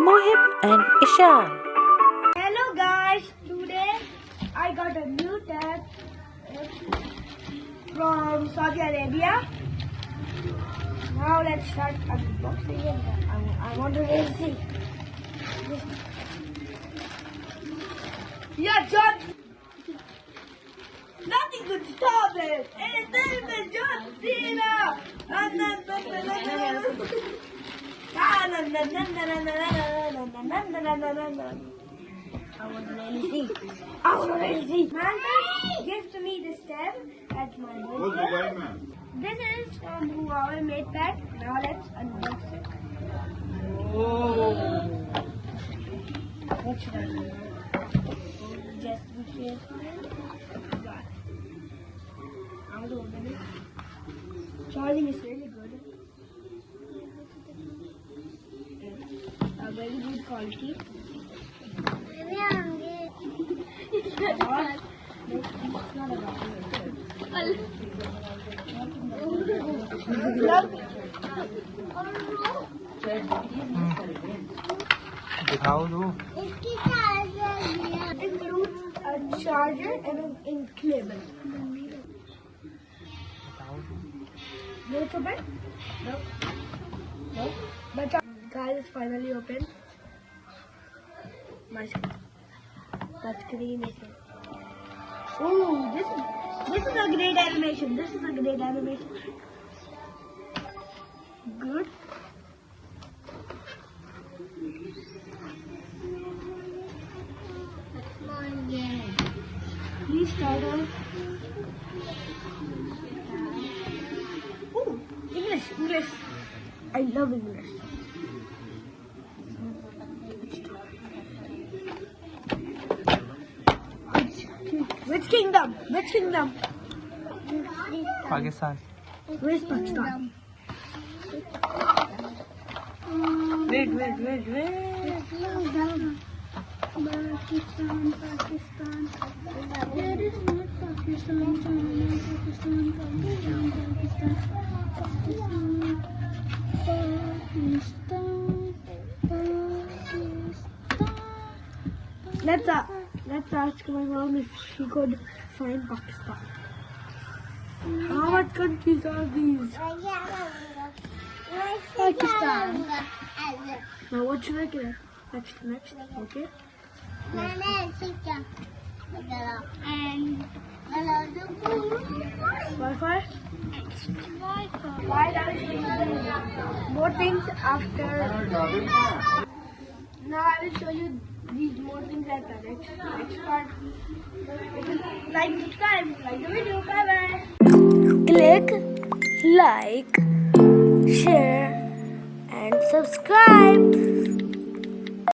Mohib and Ishan. Hello guys, today I got a new tab from Saudi Arabia. Now let's start unboxing it. I want to really see. Yeah, John. Nothing could stop it. It is John Cena. I want to really see. Man gives me this tab at my birthday. This is from Huawei matepad. Now let's unbox it. Oh. What should I do? Just be careful. Got it. I'm going to open it. Charging is really good. A very good quality. It's not a दिखाओ दो includes a charger and an cable. No, it's open? No. No. But guys, it's finally open. My screen is here. Oh, this is a great animation. This is a great animation. Good. Please start off. Oh, English. I love English. Which kingdom? Pakistan Where's Pakistan? Wait. Pakistan. There is not Pakistan. Let's ask my mom if she could find Pakistan. How much countries are these? Pakistan. Now what should I get? Next. Okay. And Wi-Fi. Why are more things after? Now I will show you these more things at the next part. Like, subscribe, like the video. Bye bye. Click like, share, and subscribe.